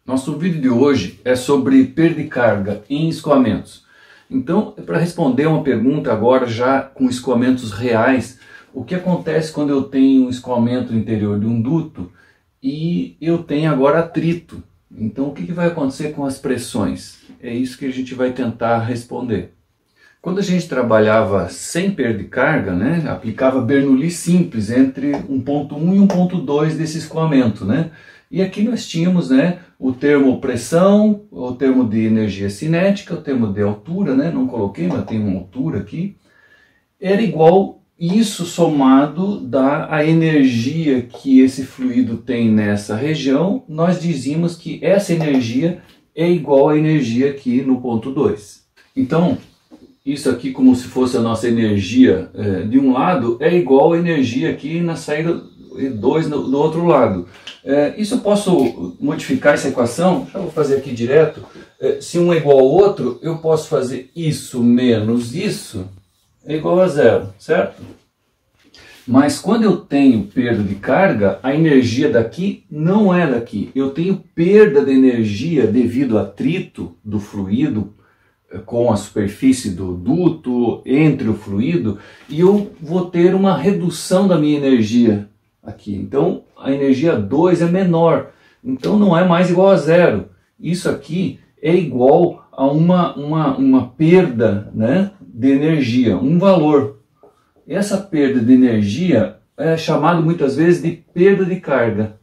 Nosso vídeo de hoje é sobre perda de carga em escoamentos. Então, para responder uma pergunta agora já com escoamentos reais, o que acontece quando eu tenho um escoamento no interior de um duto e eu tenho agora atrito? Então, o que vai acontecer com as pressões? É isso que a gente vai tentar responder. Quando a gente trabalhava sem perda de carga, né, aplicava Bernoulli simples entre 1.1 e 1.2 desse escoamento, né? E aqui nós tínhamos, né, o termo pressão, o termo de energia cinética, o termo de altura, né? Não coloquei, mas tem uma altura aqui. Era igual isso somado dá a energia que esse fluido tem nessa região. Nós dizíamos que essa energia é igual à energia aqui no ponto 2. Então, isso aqui como se fosse a nossa energia de um lado é igual à energia aqui na saída 2 do outro lado. Isso eu posso modificar essa equação, já vou fazer aqui direto. Se um é igual ao outro, eu posso fazer isso menos isso é igual a zero, certo? Mas quando eu tenho perda de carga, a energia daqui não é daqui. Eu tenho perda de energia devido ao atrito do fluido com a superfície do duto, entre o fluido, e eu vou ter uma redução da minha energia aqui. Então a energia 2 é menor, então não é mais igual a zero. Isso aqui é igual a uma perda, né, de energia, um valor. Essa perda de energia é chamado muitas vezes de perda de carga.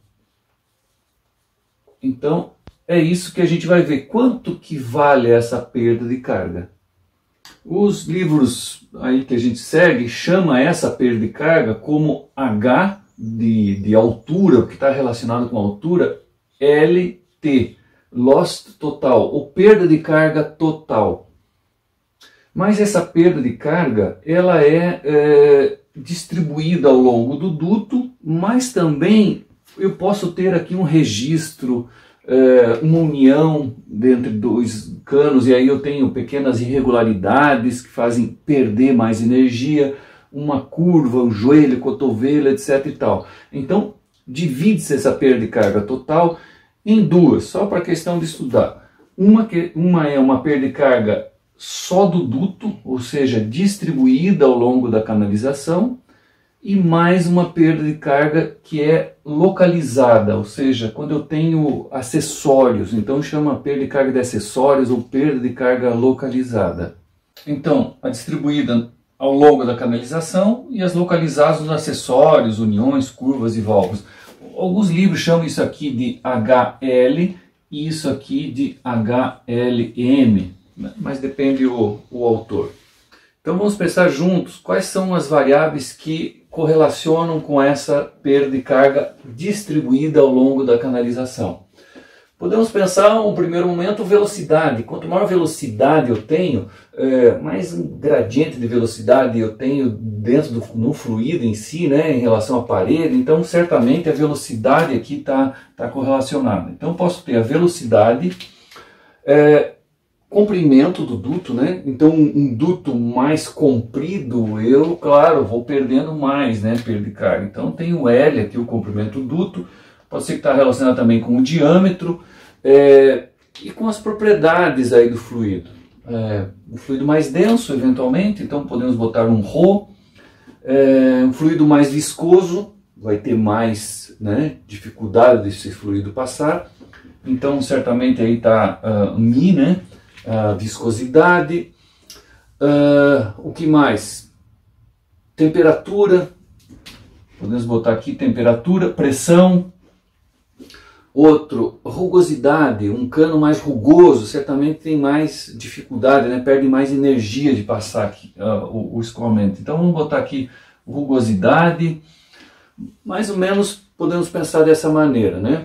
Então é isso que a gente vai ver, quanto que vale essa perda de carga. Os livros aí que a gente segue chama essa perda de carga como H de altura, que está relacionado com a altura, LT, loss total, ou perda de carga total. Mas essa perda de carga, ela é distribuída ao longo do duto, mas também eu posso ter aqui um registro, uma união entre dois canos, e aí eu tenho pequenas irregularidades que fazem perder mais energia, uma curva, o joelho, cotovelo, etc e tal. Então, divide-se essa perda de carga total em duas, só para a questão de estudar. Uma é uma perda de carga só do duto, ou seja, distribuída ao longo da canalização, e mais uma perda de carga que é localizada, ou seja, quando eu tenho acessórios, então chama perda de carga de acessórios ou perda de carga localizada. Então, a distribuída ao longo da canalização e as localizadas nos acessórios, uniões, curvas e válvulas. Alguns livros chamam isso aqui de HL e isso aqui de HLM, mas depende o autor. Então vamos pensar juntos quais são as variáveis que correlacionam com essa perda de carga distribuída ao longo da canalização. Podemos pensar, no primeiro momento, velocidade. Quanto maior velocidade eu tenho, mais um gradiente de velocidade eu tenho dentro no fluido em si, né, em relação à parede. Então, certamente, a velocidade aqui está correlacionada. Então, posso ter a velocidade, comprimento do duto, né? Então um duto mais comprido, eu, claro, vou perdendo mais, né, perda de carga. Então tem o L aqui, o comprimento do duto, pode ser que está relacionado também com o diâmetro e com as propriedades aí do fluido. O fluido mais denso, eventualmente, então podemos botar um ρ. Um fluido mais viscoso, vai ter mais, né, dificuldade desse fluido passar. Então certamente aí está Mi, né? Viscosidade, o que mais? Temperatura, podemos botar aqui temperatura, pressão. Outro, rugosidade, um cano mais rugoso certamente tem mais dificuldade, né? Perde mais energia de passar aqui, o escoamento. Então vamos botar aqui rugosidade, mais ou menos podemos pensar dessa maneira, né?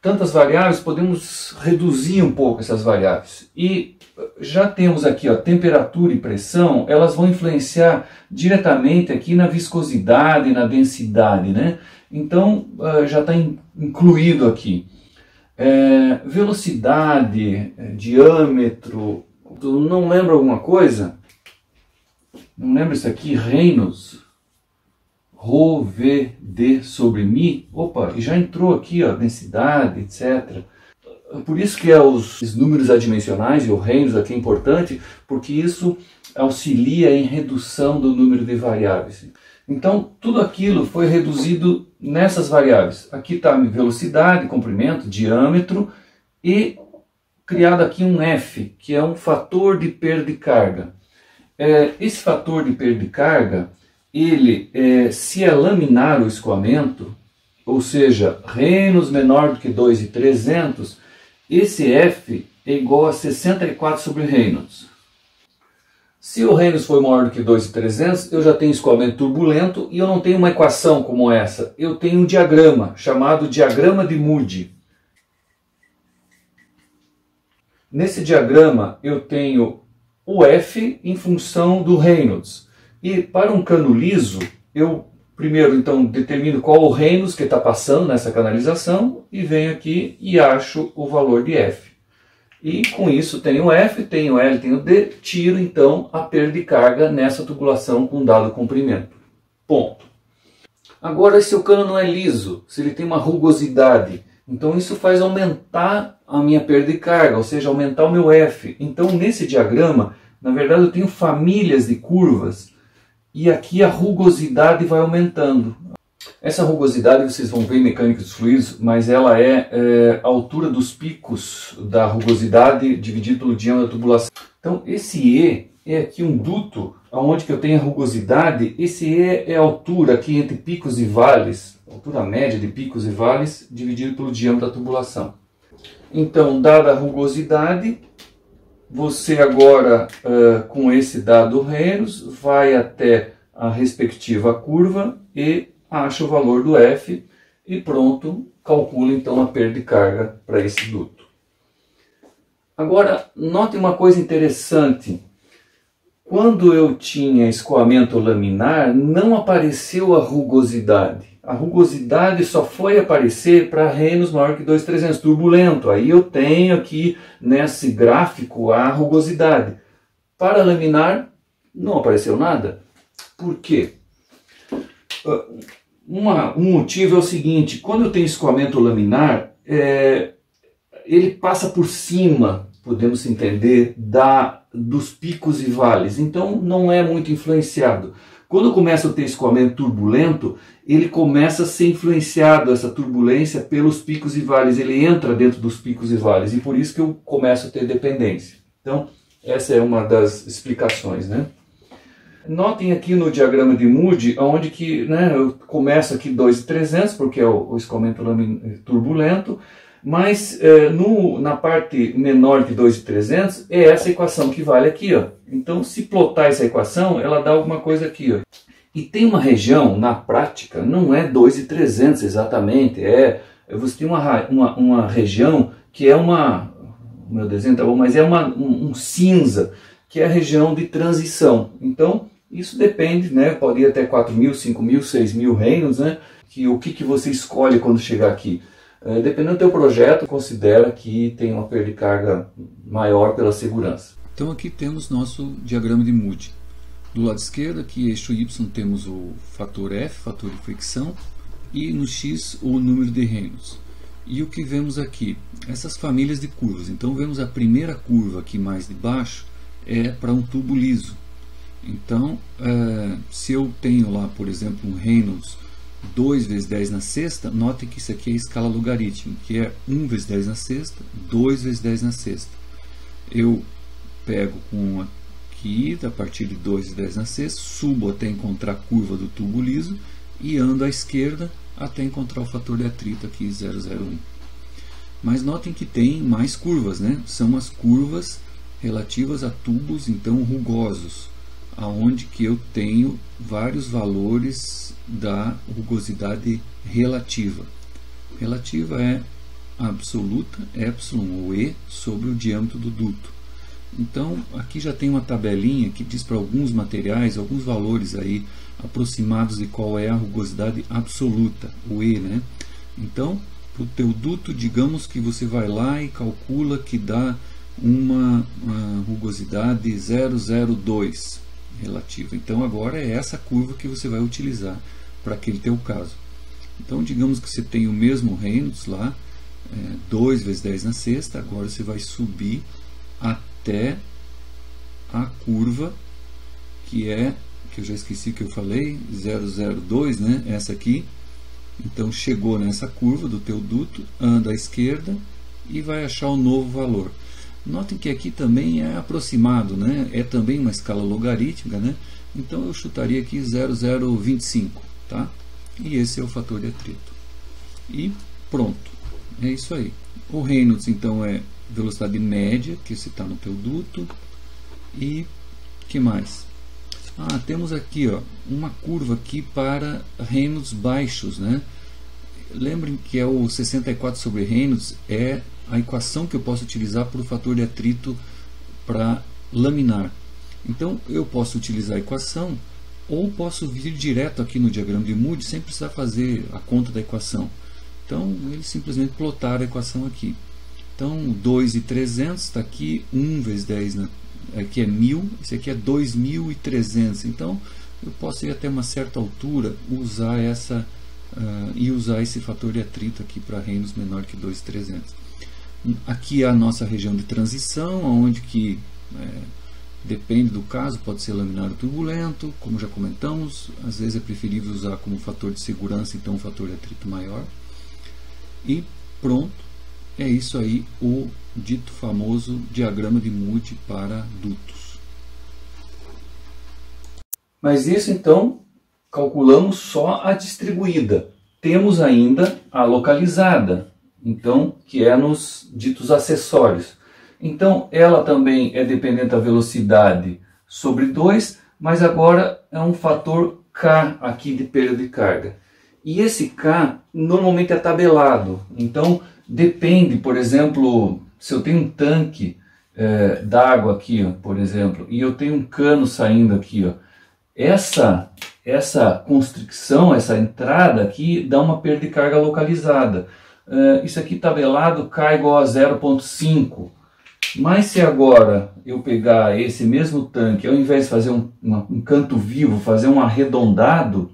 Tantas variáveis, podemos reduzir um pouco essas variáveis. E já temos aqui, ó, temperatura e pressão, elas vão influenciar diretamente aqui na viscosidade, na densidade, né? Então, já está incluído aqui. Velocidade, diâmetro, não lembro alguma coisa? Não lembro isso aqui, Reynolds. Rho, V, D sobre Mi, opa, e já entrou aqui, ó, densidade, etc. Por isso que os números adimensionais e o Reynolds aqui é importante, porque isso auxilia em redução do número de variáveis. Então, tudo aquilo foi reduzido nessas variáveis. Aqui está a velocidade, comprimento, diâmetro e criado aqui um F, que é um fator de perda de carga. Esse fator de perda de carga, ele, se é laminar o escoamento, ou seja, Reynolds menor do que 2,300, esse F é igual a 64 sobre Reynolds. Se o Reynolds for maior do que 2,300, eu já tenho escoamento turbulento e eu não tenho uma equação como essa. Eu tenho um diagrama chamado diagrama de Moody. Nesse diagrama eu tenho o F em função do Reynolds. E para um cano liso, eu primeiro então determino qual o Reynolds que está passando nessa canalização e venho aqui e acho o valor de F. E com isso tenho F, tenho L, tenho D, tiro então a perda de carga nessa tubulação com dado comprimento. Ponto. Agora, se o cano não é liso, se ele tem uma rugosidade, então isso faz aumentar a minha perda de carga, ou seja, aumentar o meu F. Então nesse diagrama, na verdade eu tenho famílias de curvas e aqui a rugosidade vai aumentando. Essa rugosidade vocês vão ver em mecânica dos fluidos, mas ela é a altura dos picos da rugosidade dividido pelo diâmetro da tubulação. Então esse E é aqui um duto onde que eu tenho a rugosidade. Esse E é a altura aqui entre picos e vales, a altura média de picos e vales dividido pelo diâmetro da tubulação. Então, dada a rugosidade, você agora com esse dado Reynolds vai até a respectiva curva e acha o valor do F e pronto, calcula então a perda de carga para esse duto. Agora, note uma coisa interessante. Quando eu tinha escoamento laminar, não apareceu a rugosidade. A rugosidade só foi aparecer para Reynolds maior que 2,300, turbulento. Aí eu tenho aqui nesse gráfico a rugosidade. Para laminar, não apareceu nada. Por quê? Um motivo é o seguinte: quando eu tenho escoamento laminar, ele passa por cima, podemos entender, dos picos e vales, então não é muito influenciado. Quando começa a ter escoamento turbulento, ele começa a ser influenciado, essa turbulência, pelos picos e vales, ele entra dentro dos picos e vales, e por isso que eu começo a ter dependência. Então, essa é uma das explicações, né? Notem aqui no diagrama de Moody, onde que, eu começo aqui 2,300, porque é o escoamento turbulento, mas na parte menor que 2,300 é essa equação que vale aqui. Ó. Então, se plotar essa equação, ela dá alguma coisa aqui. Ó. E tem uma região, na prática, não é 2,300 exatamente, você tem uma região que é meu desenho tá bom, mas é um cinza, que é a região de transição. Então, isso depende, pode ir até 4.000, 5.000, 6.000 Reynolds, o que você escolhe quando chegar aqui. Dependendo do teu projeto, considera que tem uma perda de carga maior pela segurança. Então aqui temos nosso diagrama de Moody. Do lado esquerdo, aqui eixo Y, temos o fator F, fator de fricção, e no X o número de Reynolds. E o que vemos aqui? Essas famílias de curvas. Então vemos a primeira curva aqui mais de baixo, é para um tubo liso. Então, se eu tenho lá, por exemplo, um Reynolds 2 vezes 10 na sexta, note que isso aqui é a escala logarítmica, que é 1 vezes 10 na sexta, 2 vezes 10 na sexta. Eu pego com aqui, a partir de 2 vezes 10 na sexta, subo até encontrar a curva do tubo liso e ando à esquerda até encontrar o fator de atrito aqui, 0,01. Mas notem que tem mais curvas, São as curvas relativas a tubos, então, rugosos, aonde que eu tenho vários valores da rugosidade relativa. Relativa é a absoluta, epsilon ou E, sobre o diâmetro do duto. Então, aqui já tem uma tabelinha que diz para alguns materiais, alguns valores aí aproximados de qual é a rugosidade absoluta, o E, Então, para o teu duto, digamos que você vai lá e calcula que dá uma rugosidade 0,02 relativa. Então agora é essa curva que você vai utilizar para aquele teu caso. Então digamos que você tem o mesmo Reynolds lá 2 vezes 10 na sexta. Agora você vai subir até a curva que eu já esqueci o que eu falei, 002, né? Essa aqui. Então chegou nessa curva do teu duto, anda à esquerda e vai achar o novo valor. Notem que aqui também é aproximado, né? É também uma escala logarítmica, né? Então eu chutaria aqui 0,025, tá? E esse é o fator de atrito. E pronto, é isso aí. O Reynolds então é velocidade média, que se está no teu duto. E que mais? Temos aqui, ó, uma curva aqui para Reynolds baixos, né? Lembrem que é o 64 sobre Reynolds, é a equação que eu posso utilizar para o fator de atrito para laminar. Então eu posso utilizar a equação ou posso vir direto aqui no diagrama de Moody sem precisar fazer a conta da equação. Então eles simplesmente plotaram a equação aqui. Então 2.300 está aqui, 1 vezes 10 aqui é 1000, esse aqui é 2300. Então eu posso ir até uma certa altura usar usar esse fator de atrito aqui para Reynolds menor que 2.300. Aqui é a nossa região de transição, onde que depende do caso, pode ser laminar ou turbulento, como já comentamos. Às vezes é preferível usar como fator de segurança, então um fator de atrito maior. E pronto, é isso aí, o dito famoso diagrama de Moody para dutos. Mas isso então, calculamos só a distribuída. Temos ainda a localizada, então, que é nos ditos acessórios. Então, ela também é dependente da velocidade sobre 2, mas agora é um fator K aqui de perda de carga. E esse K normalmente é tabelado. Então, depende, por exemplo, se eu tenho um tanque d'água aqui, ó, por exemplo, e eu tenho um cano saindo aqui, ó, essa constricção, essa entrada aqui, dá uma perda de carga localizada. Isso aqui tabelado, K igual a 0,5. Mas se agora eu pegar esse mesmo tanque, ao invés de fazer um canto vivo, fazer um arredondado,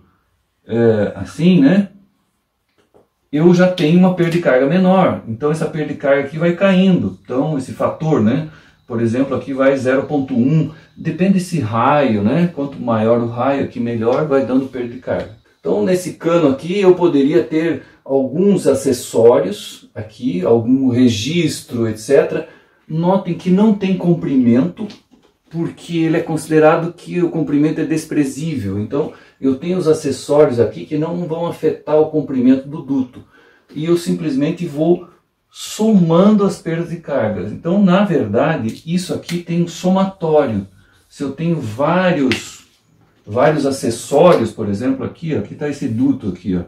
assim, né? Eu já tenho uma perda de carga menor. Então essa perda de carga aqui vai caindo. Então esse fator, né? Por exemplo, aqui vai 0,1. Depende desse raio, né? Quanto maior o raio aqui, melhor vai dando perda de carga. Então nesse cano aqui eu poderia ter alguns acessórios aqui, algum registro, etc. Notem que não tem comprimento, porque ele é considerado que o comprimento é desprezível. Então eu tenho os acessórios aqui que não vão afetar o comprimento do duto. E eu simplesmente vou somando as perdas de cargas. Então, na verdade, isso aqui tem um somatório. Se eu tenho vários acessórios, por exemplo, aqui está esse duto aqui, ó.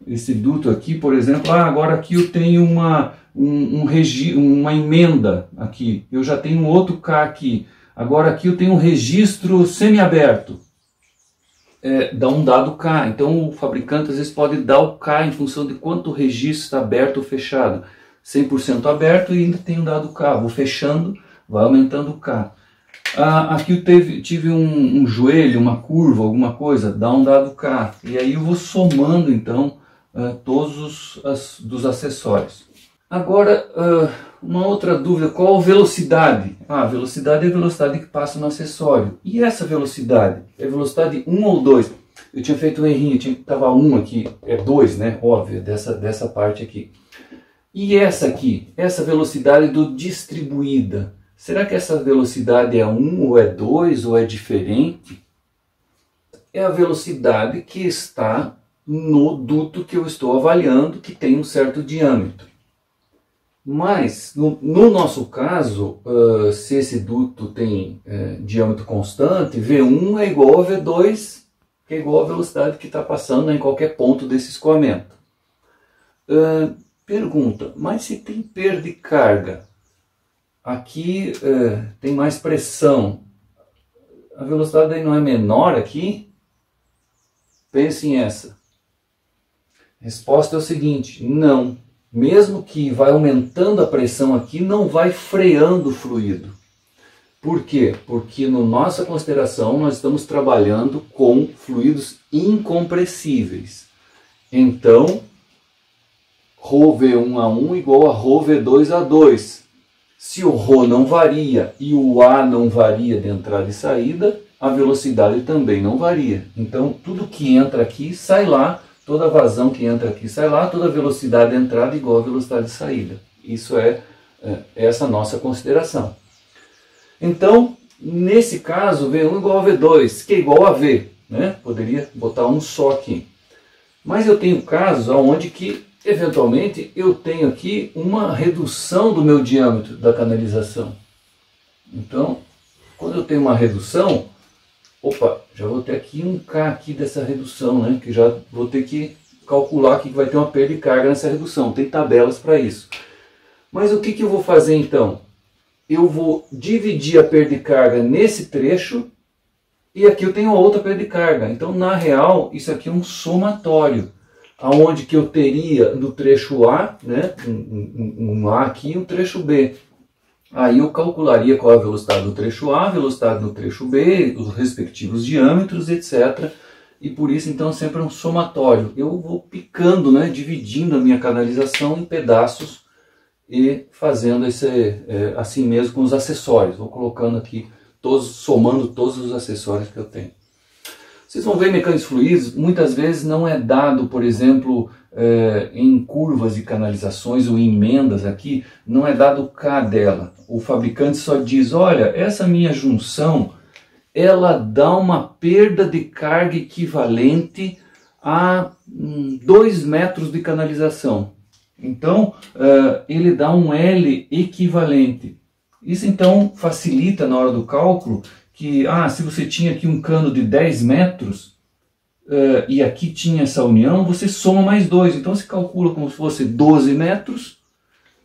Esse duto aqui, por exemplo, agora aqui eu tenho uma emenda aqui. Eu já tenho outro K aqui. Agora aqui eu tenho um registro semiaberto. Dá um dado K. Então o fabricante às vezes pode dar o K em função de quanto o registro está aberto ou fechado. 100% aberto e ainda tem um dado K. Vou fechando, vai aumentando o K. Aqui eu tive um joelho, uma curva, alguma coisa, dá um dado K. E aí eu vou somando então todos dos acessórios. Agora, uma outra dúvida, qual a velocidade? A velocidade é a velocidade que passa no acessório. E essa velocidade? É velocidade 1 ou 2? Eu tinha feito um errinho, estava 1 aqui, é 2, né? Óbvio, dessa parte aqui. E essa aqui, essa velocidade do distribuída, será que essa velocidade é 1 ou é 2 ou é diferente? É a velocidade que está no duto que eu estou avaliando, que tem um certo diâmetro. Mas, no nosso caso, se esse duto tem diâmetro constante, V1 é igual a V2, que é igual à velocidade que está passando em qualquer ponto desse escoamento. Pergunta, mas se tem perda de carga, aqui tem mais pressão, a velocidade aí não é menor aqui? Pense em essa. Resposta é o seguinte, não. Mesmo que vai aumentando a pressão aqui, não vai freando o fluido. Por quê? Porque na nossa consideração nós estamos trabalhando com fluidos incompressíveis. Então, ρ V1A1 igual a ρ V2A2. Se o ρ não varia e o A não varia de entrada e saída, a velocidade também não varia. Então, tudo que entra aqui, sai lá, toda vazão que entra aqui, sai lá, toda velocidade de entrada igual a velocidade de saída. Isso é essa nossa consideração. Então, nesse caso, V1 igual a V2, que é igual a V, né? Poderia botar um só aqui. Mas eu tenho casos onde que, eventualmente, eu tenho aqui uma redução do meu diâmetro da canalização. Então, quando eu tenho uma redução, opa, já vou ter aqui um K aqui dessa redução, né? Que já vou ter que calcular que vai ter uma perda de carga nessa redução. Tem tabelas para isso. Mas o que eu vou fazer então? Eu vou dividir a perda de carga nesse trecho e aqui eu tenho outra perda de carga. Então, na real, isso aqui é um somatório, aonde que eu teria no trecho A, né, um A aqui e um trecho B. Aí eu calcularia qual é a velocidade do trecho A, a velocidade do trecho B, os respectivos diâmetros, etc. E por isso, então, sempre é um somatório. Eu vou picando, né, dividindo a minha canalização em pedaços e fazendo assim mesmo com os acessórios. Vou colocando aqui, somando todos os acessórios que eu tenho. Vocês vão ver mecânicos fluidos, muitas vezes não é dado, por exemplo, em curvas e canalizações ou em emendas aqui, não é dado o K dela. O fabricante só diz, olha, essa minha junção, ela dá uma perda de carga equivalente a 2 metros de canalização. Então, ele dá um L equivalente. Isso então facilita na hora do cálculo que, se você tinha aqui um cano de 10 metros e aqui tinha essa união, você soma mais 2. Então, se calcula como se fosse 12 metros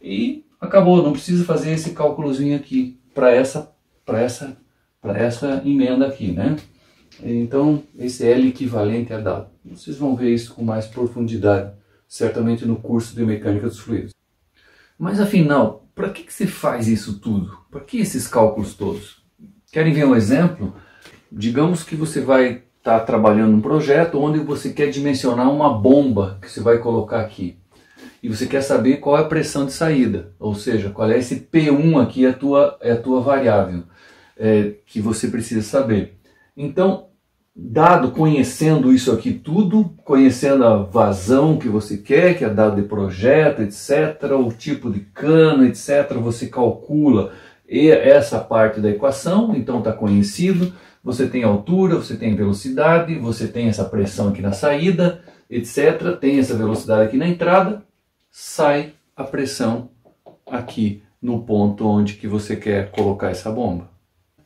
e acabou. Não precisa fazer esse cálculozinho aqui para essa emenda aqui, né? Então, esse L equivalente é dado. Vocês vão ver isso com mais profundidade, certamente no curso de Mecânica dos Fluidos. Mas afinal, para que se faz isso tudo? Para que esses cálculos todos? Querem ver um exemplo? Digamos que você vai estar trabalhando num projeto onde você quer dimensionar uma bomba que você vai colocar aqui. E você quer saber qual é a pressão de saída, ou seja, qual é esse P1 aqui, é a tua variável que você precisa saber. Então, conhecendo isso aqui tudo, conhecendo a vazão que você quer, que é dado de projeto, etc., o tipo de cano, etc., você calcula essa parte da equação, então está conhecido, você tem altura, você tem velocidade, você tem essa pressão aqui na saída, etc., tem essa velocidade aqui na entrada, sai a pressão aqui no ponto onde que você quer colocar essa bomba.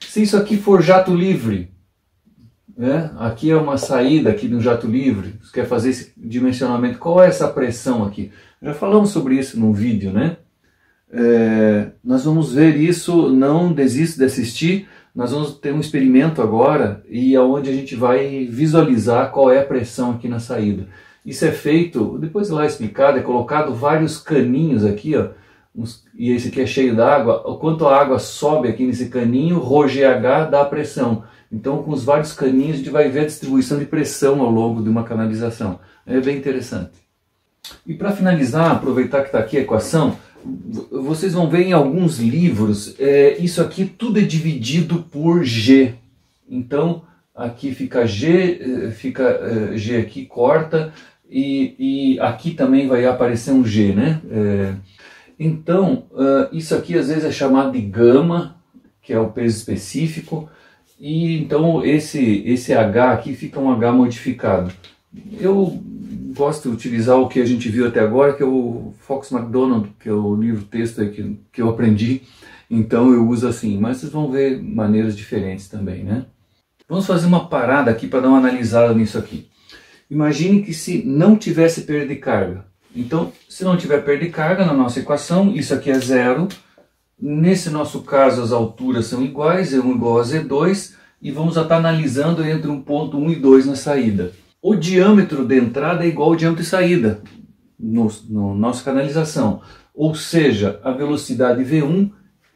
Se isso aqui for jato livre, aqui é uma saída aqui do jato livre, você quer fazer esse dimensionamento, qual é essa pressão aqui? Já falamos sobre isso num vídeo, né? Nós vamos ver isso, não desista de assistir, nós vamos ter um experimento agora e aonde a gente vai visualizar qual é a pressão aqui na saída. Isso é feito, depois lá explicado, é colocado vários caninhos aqui, ó, e esse aqui é cheio d'água, o quanto a água sobe aqui nesse caninho, ρGH dá a pressão. Então, com os vários caninhos, a gente vai ver a distribuição de pressão ao longo de uma canalização. É bem interessante. E para finalizar, aproveitar que está aqui a equação, vocês vão ver em alguns livros, isso aqui tudo é dividido por G. Então, aqui fica G, G aqui, corta, e aqui também vai aparecer um G, né? Então, isso aqui às vezes é chamado de gama, que é o peso específico, e então esse H aqui fica um H modificado. Eu gosto de utilizar o que a gente viu até agora, que é o Fox McDonald, que é o livro-texto que eu aprendi, então eu uso assim, mas vocês vão ver maneiras diferentes também, né? Vamos fazer uma parada aqui para dar uma analisada nisso aqui. Imagine que se não tivesse perda de carga. Então, se não tiver perda de carga na nossa equação, isso aqui é zero. Nesse nosso caso, as alturas são iguais, E1 igual a Z2, e vamos estar analisando entre um ponto 1 e 2 na saída. O diâmetro de entrada é igual ao diâmetro de saída na nossa canalização. Ou seja, a velocidade V1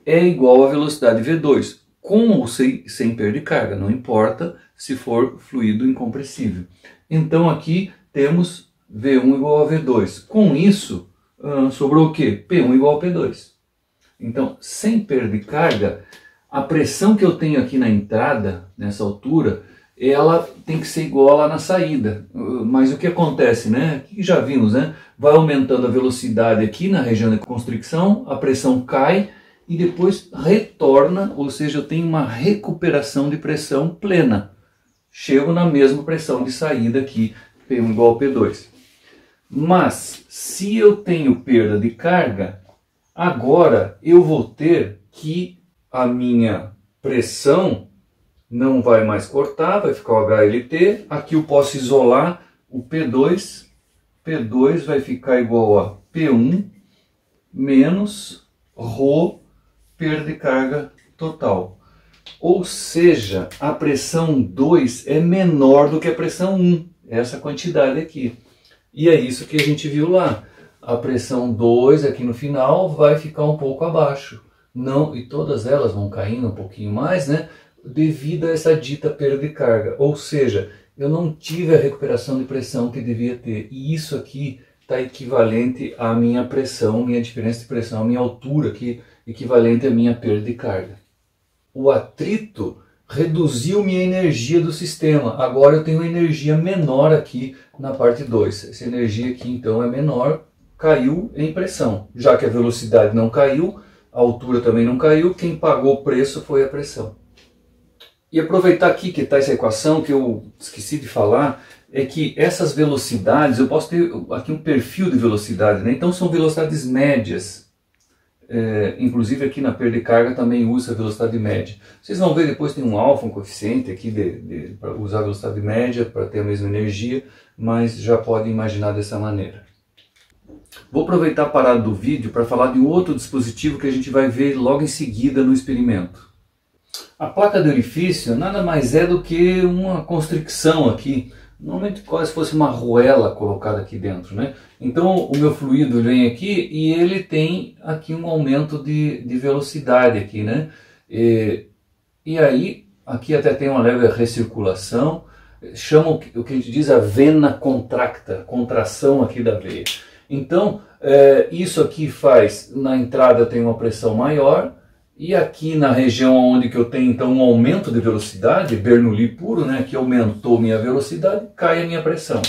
é igual à velocidade V2, com ou sem perda de carga, não importa se for fluido incompressível. Então aqui temos V1 igual a V2. Com isso, sobrou o quê? P1 igual a P2. Então, sem perda de carga, a pressão que eu tenho aqui na entrada, nessa altura, ela tem que ser igual lá na saída. Mas o que acontece, né? O que já vimos, né? Vai aumentando a velocidade aqui na região de constricção, a pressão cai e depois retorna, ou seja, eu tenho uma recuperação de pressão plena. Chego na mesma pressão de saída aqui, P1 igual a P2. Mas, se eu tenho perda de carga, agora eu vou ter que a minha pressão não vai mais cortar, vai ficar o HLT. Aqui eu posso isolar o P2. P2 vai ficar igual a P1 menos ρ perda de carga total. Ou seja, a pressão 2 é menor do que a pressão 1, essa quantidade aqui. E é isso que a gente viu lá. A pressão 2 aqui no final vai ficar um pouco abaixo. Não, e todas elas vão caindo um pouquinho mais, né? Devido a essa dita perda de carga. Ou seja, eu não tive a recuperação de pressão que devia ter. E isso aqui está equivalente à minha pressão, minha diferença de pressão, a minha altura aqui, equivalente à minha perda de carga. O atrito reduziu minha energia do sistema. Agora eu tenho uma energia menor aqui na parte 2. Essa energia aqui então é menor, caiu em pressão. Já que a velocidade não caiu, a altura também não caiu, quem pagou o preço foi a pressão. E aproveitar aqui que está essa equação que eu esqueci de falar, é que essas velocidades, eu posso ter aqui um perfil de velocidade, né? Então são velocidades médias. Inclusive aqui na perda de carga também usa a velocidade média. Vocês vão ver depois tem um alfa, um coeficiente aqui para usar a velocidade média para ter a mesma energia, mas já pode imaginar dessa maneira. Vou aproveitar a parada do vídeo para falar de um outro dispositivo que a gente vai ver logo em seguida no experimento. A placa de orifício nada mais é do que uma constricção aqui, normalmente quase se fosse uma arruela colocada aqui dentro, né? Então o meu fluido vem aqui e ele tem aqui um aumento de velocidade aqui, né? E aí, aqui até tem uma leve recirculação, chamam o que a gente diz a vena contracta, contração aqui da veia. Então, isso aqui faz, na entrada tem uma pressão maior, e aqui na região onde que eu tenho então um aumento de velocidade, Bernoulli puro, né, que aumentou minha velocidade, cai a minha pressão.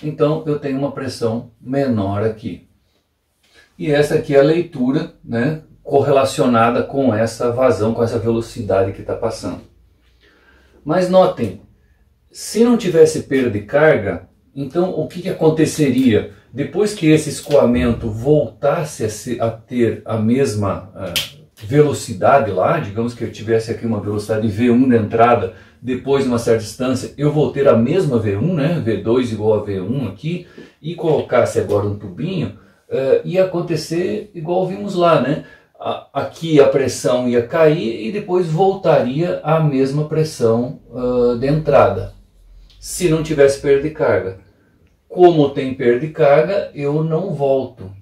Então eu tenho uma pressão menor aqui. E essa aqui é a leitura, né, correlacionada com essa vazão, com essa velocidade que está passando. Mas notem, se não tivesse perda de carga, então o que aconteceria? Depois que esse escoamento voltasse a ter a mesma velocidade lá, digamos que eu tivesse aqui uma velocidade V1 de entrada, depois de uma certa distância, eu vou ter a mesma V1, né? V2 igual a V1 aqui, e colocasse agora um tubinho, ia acontecer igual vimos lá, né? Aqui a pressão ia cair e depois voltaria à mesma pressão de entrada, se não tivesse perda de carga. Como tem perda de carga, eu não volto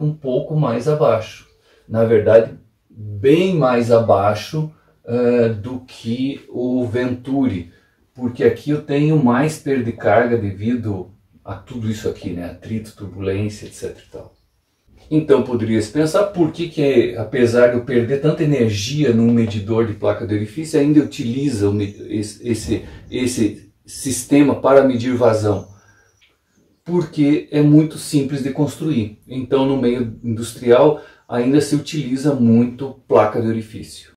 um pouco mais abaixo. Na verdade, bem mais abaixo do que o Venturi, porque aqui eu tenho mais perda de carga devido a tudo isso aqui, né? Atrito, turbulência, etc. e tal. Então poderia-se pensar por que, apesar de eu perder tanta energia num medidor de placa de orifício, ainda utiliza esse sistema para medir vazão. Porque é muito simples de construir. Então no meio industrial ainda se utiliza muito placa de orifício.